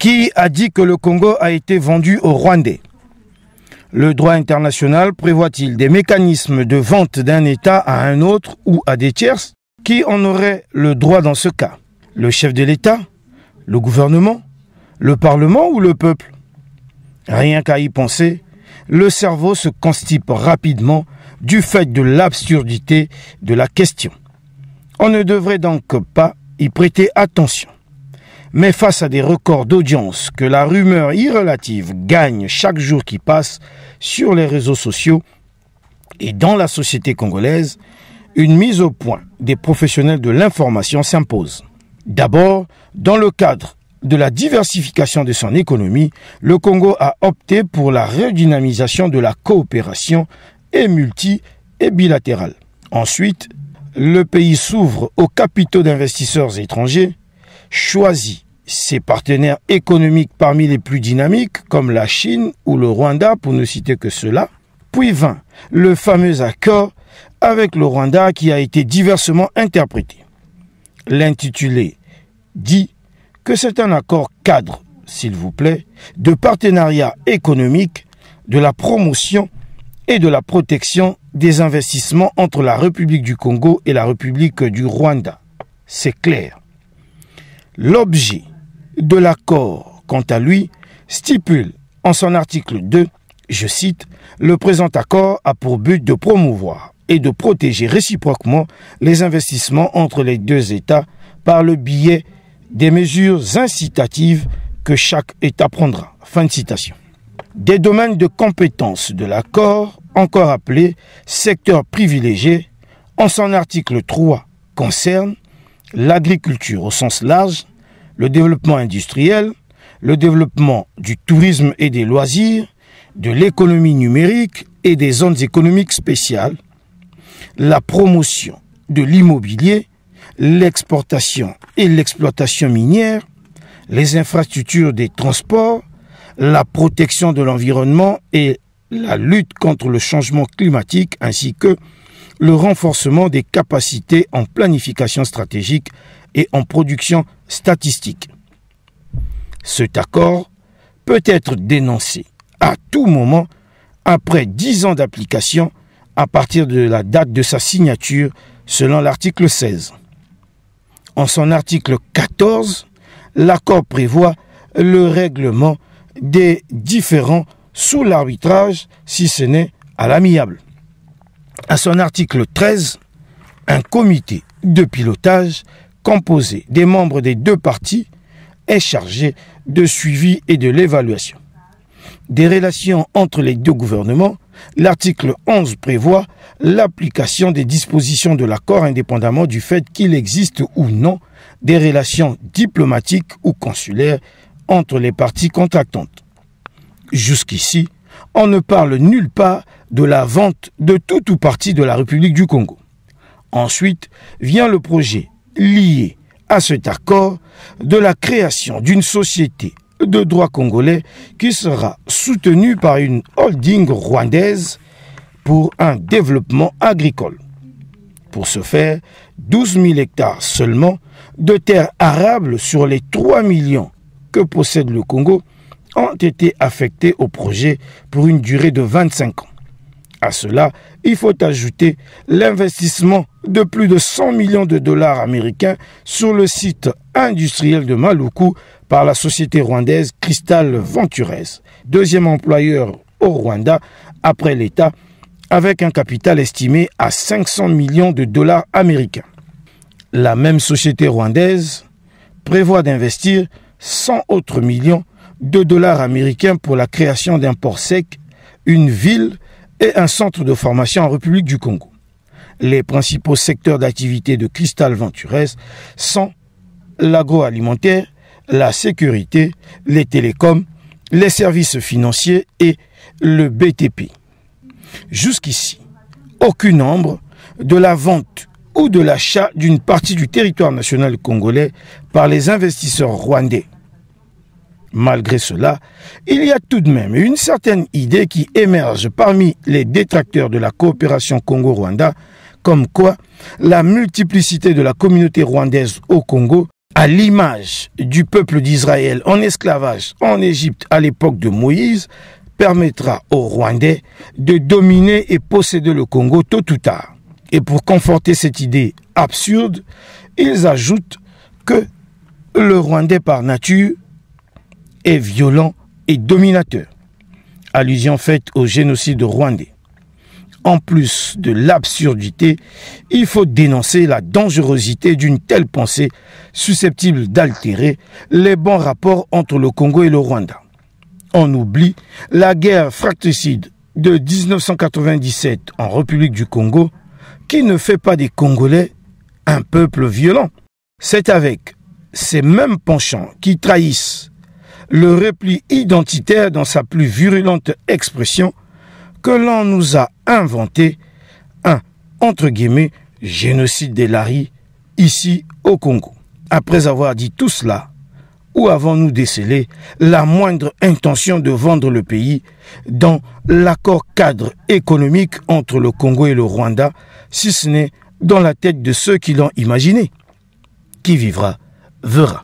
Qui a dit que le Congo a été vendu aux Rwandais? Le droit international prévoit-il des mécanismes de vente d'un État à un autre ou à des tierces? Qui en aurait le droit dans ce cas? Le chef de l'État? Le gouvernement? Le Parlement ou le peuple? Rien qu'à y penser, le cerveau se constipe rapidement du fait de l'absurdité de la question. On ne devrait donc pas y prêter attention. Mais face à des records d'audience que la rumeur irrelative gagne chaque jour qui passe sur les réseaux sociaux et dans la société congolaise, une mise au point des professionnels de l'information s'impose. D'abord, dans le cadre de la diversification de son économie, le Congo a opté pour la redynamisation de la coopération et multi- et bilatérale. Ensuite, le pays s'ouvre aux capitaux d'investisseurs étrangers, choisit ses partenaires économiques parmi les plus dynamiques, comme la Chine ou le Rwanda, pour ne citer que cela, puis vint le fameux accord avec le Rwanda qui a été diversement interprété. L'intitulé dit que c'est un accord cadre, s'il vous plaît, de partenariat économique, de la promotion et de la protection des investissements entre la République du Congo et la République du Rwanda. C'est clair. L'objet de l'accord, quant à lui, stipule en son article 2, je cite, « Le présent accord a pour but de promouvoir et de protéger réciproquement les investissements entre les deux États par le biais des mesures incitatives que chaque État prendra. » Fin de citation. Des domaines de compétence de l'accord, encore appelés secteurs privilégiés, en son article 3, concernent l'agriculture au sens large, le développement industriel, le développement du tourisme et des loisirs, de l'économie numérique et des zones économiques spéciales, la promotion de l'immobilier, l'exportation et l'exploitation minière, les infrastructures des transports, la protection de l'environnement et la lutte contre le changement climatique ainsi que le renforcement des capacités en planification stratégique et en production statistique. Cet accord peut être dénoncé à tout moment après 10 ans d'application à partir de la date de sa signature selon l'article 16. En son article 14, l'accord prévoit le règlement des différends sous l'arbitrage si ce n'est à l'amiable. À son article 13, un comité de pilotage composé des membres des deux parties est chargé de suivi et de l'évaluation des relations entre les deux gouvernements. L'article 11 prévoit l'application des dispositions de l'accord indépendamment du fait qu'il existe ou non des relations diplomatiques ou consulaires entre les parties contractantes. Jusqu'ici, on ne parle nulle part de la vente de tout ou partie de la République du Congo. Ensuite vient le projet lié à cet accord de la création d'une société de droit congolais qui sera soutenue par une holding rwandaise pour un développement agricole. Pour ce faire, 12 000 hectares seulement de terres arables sur les 3 millions que possède le Congo ont été affectés au projet pour une durée de 25 ans. À cela, il faut ajouter l'investissement de plus de 100 millions de dollars américains sur le site industriel de Maluku par la société rwandaise Crystal Ventures, deuxième employeur au Rwanda après l'État, avec un capital estimé à 500 millions de dollars américains. La même société rwandaise prévoit d'investir 100 autres millions de dollars américains pour la création d'un port sec, une ville et un centre de formation en République du Congo. Les principaux secteurs d'activité de Crystal Ventures sont l'agroalimentaire, la sécurité, les télécoms, les services financiers et le BTP. Jusqu'ici, aucune ombre de la vente ou de l'achat d'une partie du territoire national congolais par les investisseurs rwandais. Malgré cela, il y a tout de même une certaine idée qui émerge parmi les détracteurs de la coopération Congo-Rwanda, comme quoi la multiplicité de la communauté rwandaise au Congo à l'image du peuple d'Israël en esclavage en Égypte à l'époque de Moïse, permettra aux Rwandais de dominer et posséder le Congo tôt ou tard. Et pour conforter cette idée absurde, ils ajoutent que le Rwandais par nature est violent et dominateur. Allusion faite au génocide rwandais. En plus de l'absurdité, il faut dénoncer la dangerosité d'une telle pensée susceptible d'altérer les bons rapports entre le Congo et le Rwanda. On oublie la guerre fratricide de 1997 en République du Congo qui ne fait pas des Congolais un peuple violent. C'est avec ces mêmes penchants qui trahissent le repli identitaire dans sa plus virulente expression que l'on nous a inventé un, entre guillemets, génocide des Laris ici au Congo. Après avoir dit tout cela, où avons-nous décelé la moindre intention de vendre le pays dans l'accord cadre économique entre le Congo et le Rwanda, si ce n'est dans la tête de ceux qui l'ont imaginé? Qui vivra, verra.